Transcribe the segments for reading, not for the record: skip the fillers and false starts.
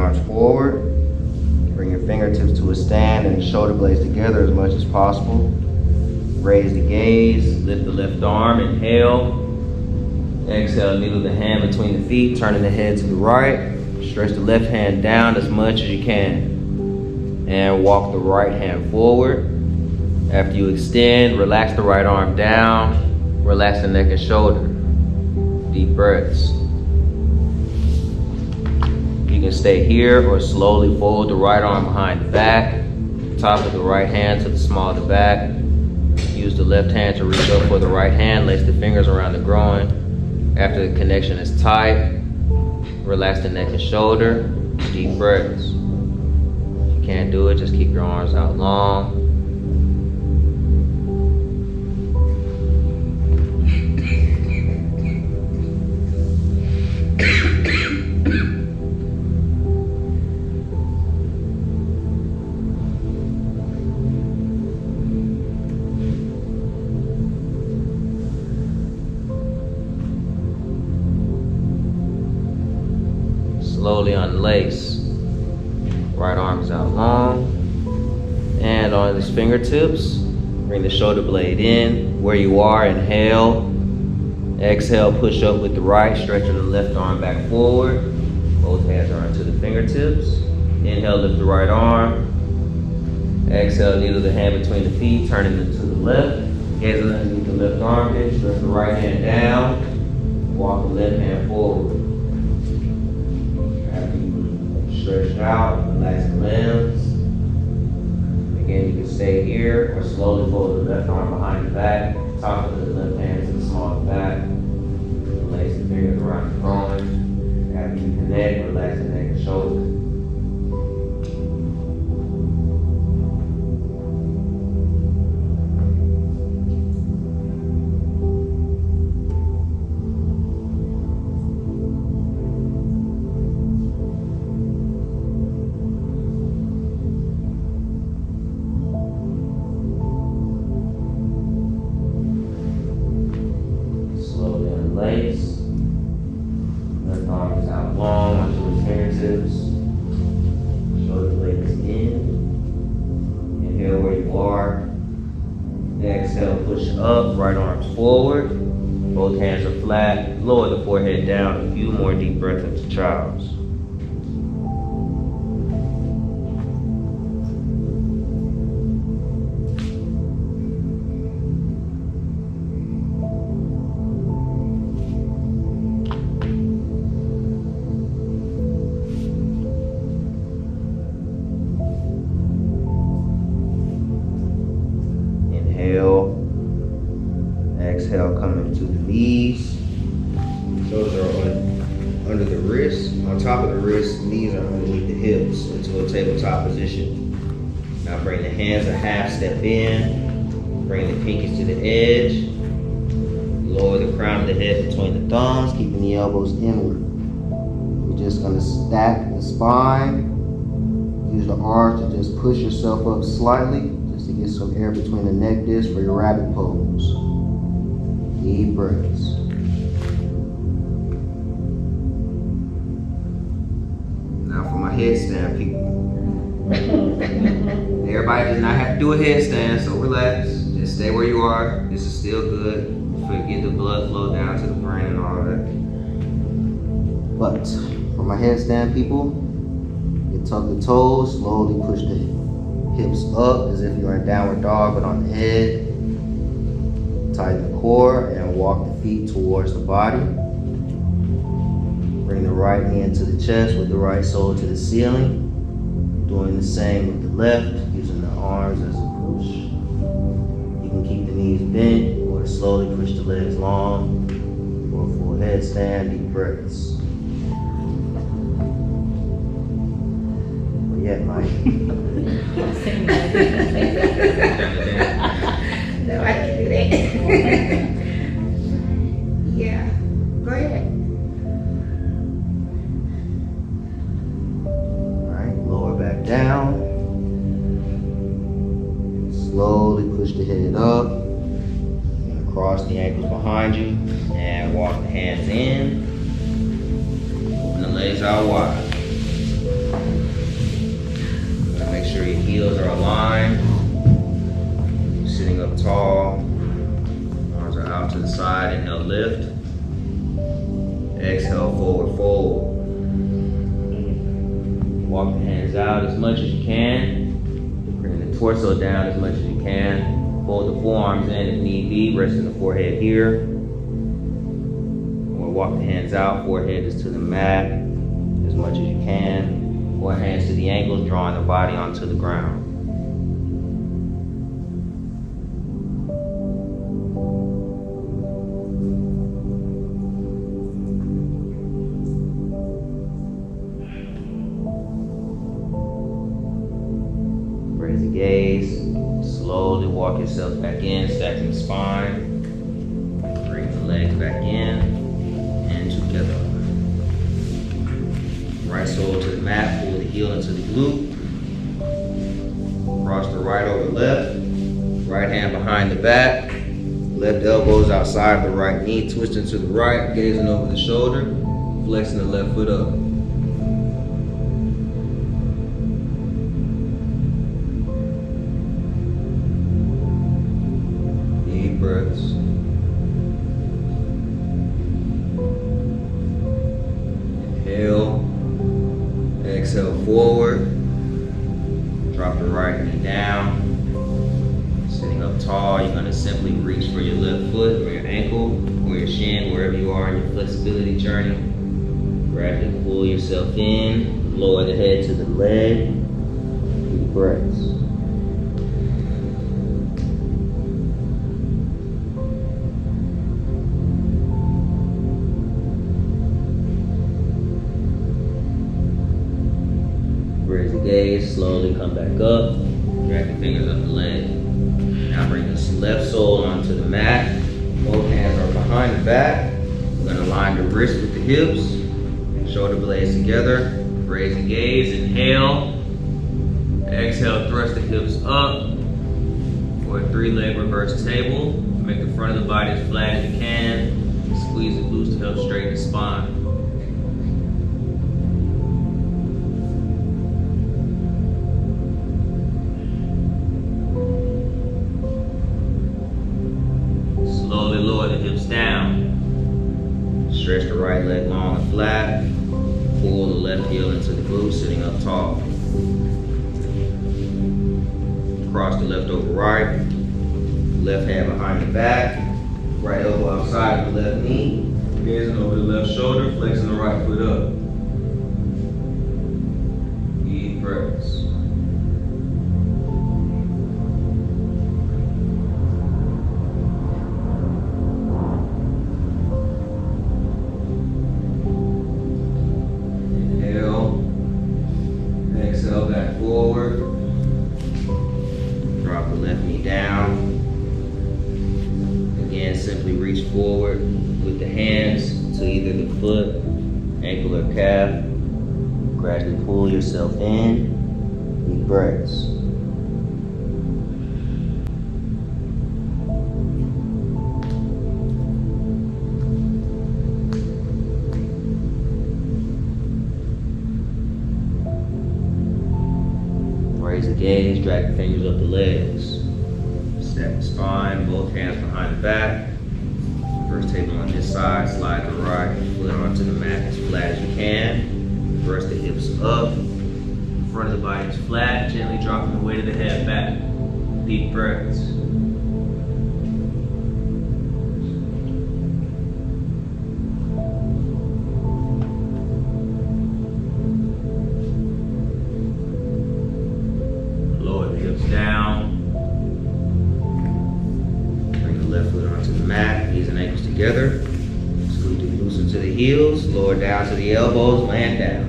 arms forward. Bring your fingertips to a stand and the shoulder blades together as much as possible. Raise the gaze, lift the left arm, inhale. Exhale, needle the hand between the feet, turning the head to the right. Stretch the left hand down as much as you can. And walk the right hand forward. After you extend, relax the right arm down. Relax the neck and shoulder. Deep breaths. You can stay here or slowly fold the right arm behind the back. Top of the right hand to the small of the back. Use the left hand to reach up for the right hand. Lace the fingers around the groin. After the connection is tight, relax the neck and shoulder. Deep breaths. If you can't do it, just keep your arms out long. Slowly unlace. Right arms out long. And on his fingertips, bring the shoulder blade in. Where you are, inhale. Exhale, push up with the right, stretching the left arm back forward. Both hands are onto the fingertips. Inhale, lift the right arm. Exhale, needle the hand between the feet, turning it to the left. Gaze underneath the left armpit, stretch the right hand down. Walk the left hand forward. Stretch out, relax the limbs. Again, you can stay here or slowly fold the left arm behind the back. Top of the left hand to the small of the back. Lace the fingers around the groin. After you connect, relax the neck and shoulder. Lace. Left arm is out long onto his fingertips. Shoulder blade is in. Inhale where you are. Exhale, push up, right arms forward. Both hands are flat. Lower the forehead down. A few more deep breaths into Child's. Exhale, coming to the knees. Shoulders are under the wrists. On top of the wrists, knees are underneath the hips into a tabletop position. Now bring the hands a half step in. Bring the pinkies to the edge. Lower the crown of the head between the thumbs, keeping the elbows inward. We're just going to stack the spine. Use the arms to just push yourself up slightly, just to get some air between the neck discs for your rabbit pose. Deep breaths. Now for my headstand, people. Everybody does not have to do a headstand, so relax. Just stay where you are. This is still good. Get the blood flow down to the brain and all that. But for my headstand, people, you tuck the toes, slowly push the hips up as if you're in downward dog, but on the head. Tighten the core and walk the feet towards the body. Bring the right hand to the chest with the right sole to the ceiling. Doing the same with the left, using the arms as a push. You can keep the knees bent or slowly push the legs long for a full headstand. Deep breaths. Where you at, Mike? No, I can do that. Yeah, go ahead. All right, lower back down. Slowly push the head up. And cross the ankles behind you. And walk the hands in. Open the legs out wide. up tall. Arms are out to the side. Inhale, lift. Exhale, forward fold. Walk the hands out as much as you can. Bring the torso down as much as you can. Fold the forearms in if need be. Resting the forehead here. We'll walk the hands out. Forehead is to the mat as much as you can. Or hands to the ankles, drawing the body onto the ground. Raise the gaze. Slowly walk yourself back in, stacking the spine. Bring the legs back in and together. Right sole to the mat, pull the heel into the glute. Cross the right over left. Right hand behind the back. Left elbows outside the right knee, twisting to the right, gazing over the shoulder, flexing the left foot up. Deep breaths. Inhale. Exhale forward. Drop the right knee down. Sitting up tall, you're going to simply reach for your left foot or your ankle or your shin, wherever you are in your flexibility journey. Gradually pull yourself in. Lower the head to the leg. Deep breaths. Raise the gaze, slowly come back up. Drag the fingers up the leg. Now bring this left sole onto the mat. Both hands are behind the back. We're going to line the wrist with the hips. Shoulder blades together. Raise the gaze, inhale. Exhale, thrust the hips up for a 3-leg reverse table. Make the front of the body as flat as you can. Squeeze the glutes to help straighten the spine. Slowly lower the hips down. Stretch the right leg long and flat. Pull the left heel into the glute, sitting up tall. Cross the left over right. Left hand behind the back. Right elbow outside the left knee. Gazing over the left shoulder, flexing the right foot up. Deep breaths. Exhale back forward. Drop the left knee down. Again, simply reach forward with the hands to either the foot, ankle, or calf. Gradually pull yourself in. Deep breaths. Raise the gaze, drag the fingers up the legs. Stack the spine, both hands behind the back. First table on this side, slide the right foot onto the mat as flat as you can. Reverse the hips up. Front of the body is flat, gently dropping the weight of the head back. Deep breaths. Down. Bring the left foot onto the mat, knees and ankles together. Squeeze the glutes into the heels, lower down to the elbows, land down.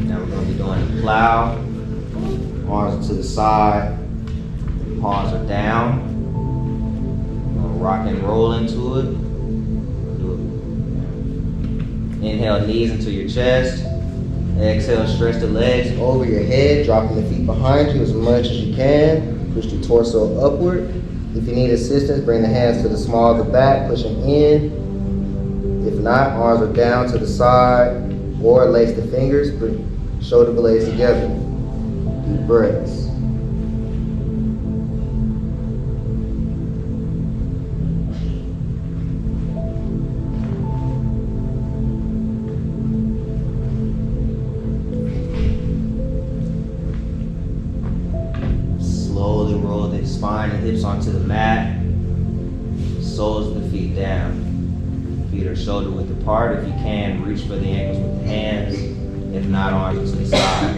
Now we're going to be doing the plow. Arms to the side, palms are down. Rock and roll into it. Inhale, knees into your chest. Exhale, stretch the legs over your head, dropping the feet behind you as much as you can. Push the torso upward. If you need assistance, bring the hands to the small of the back, pushing in. If not, arms are down to the side, or lace the fingers, bring shoulder blades together. Deep breaths. Slowly roll the spine and hips onto the mat. Soles of the feet down. Feet are shoulder width apart. If you can, reach for the ankles with the hands. If not, arms to the side.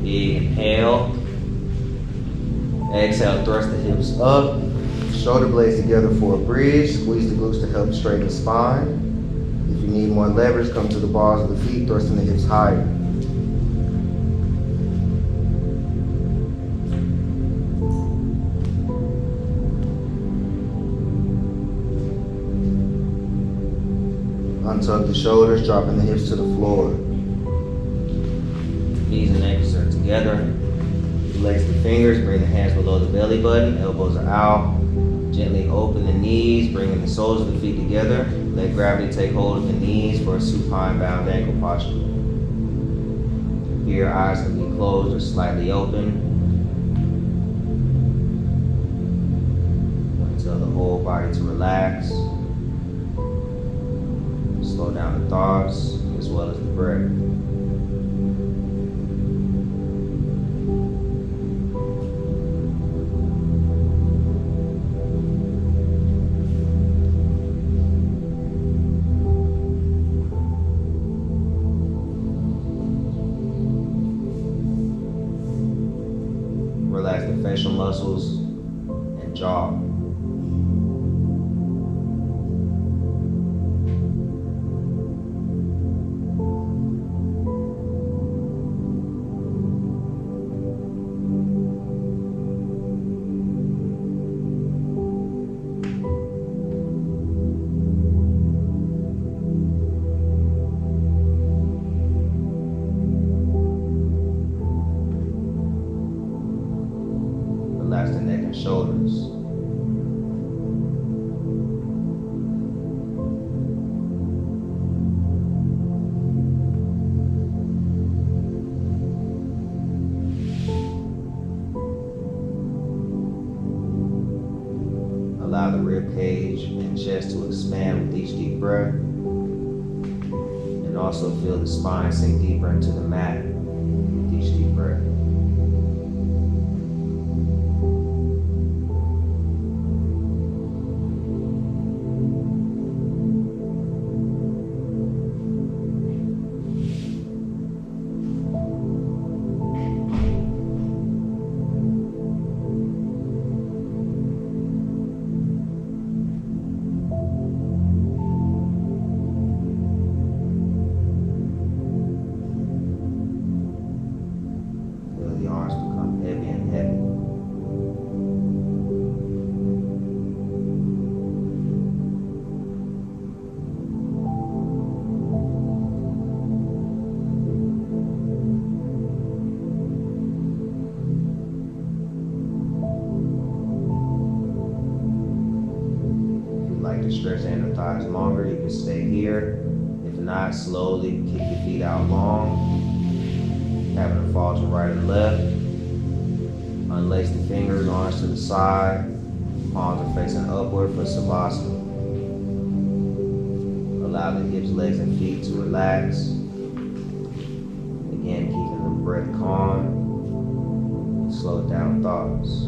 Big inhale. Exhale, thrust the hips up. Shoulder blades together for a bridge. Squeeze the glutes to help straighten the spine. If you need more leverage, come to the balls of the feet, thrusting the hips higher. Untuck the shoulders, dropping the hips to the floor. Knees and ankles are together. Release the fingers, bring the hands below the belly button, elbows are out. Gently open the knees, bringing the soles of the feet together. Let gravity take hold of the knees for a supine bound ankle posture. Here, eyes can be closed or slightly open. Tell the whole body to relax. Slow down the thoughts as well as the breath. Relax the facial muscles and jaw. Relax the neck and shoulders. Allow the rib cage and chest to expand with each deep breath. And also feel the spine sink deeper into the mat with each deep breath. Stretch the inner thighs longer, you can stay here. If not, slowly kick your feet out long, having them fall to right or left. Unlace the fingers, arms to the side, palms are facing upward for Savasana. Allow the hips, legs, and feet to relax. Again, keeping the breath calm. Slow down thoughts.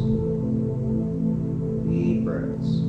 Deep breaths.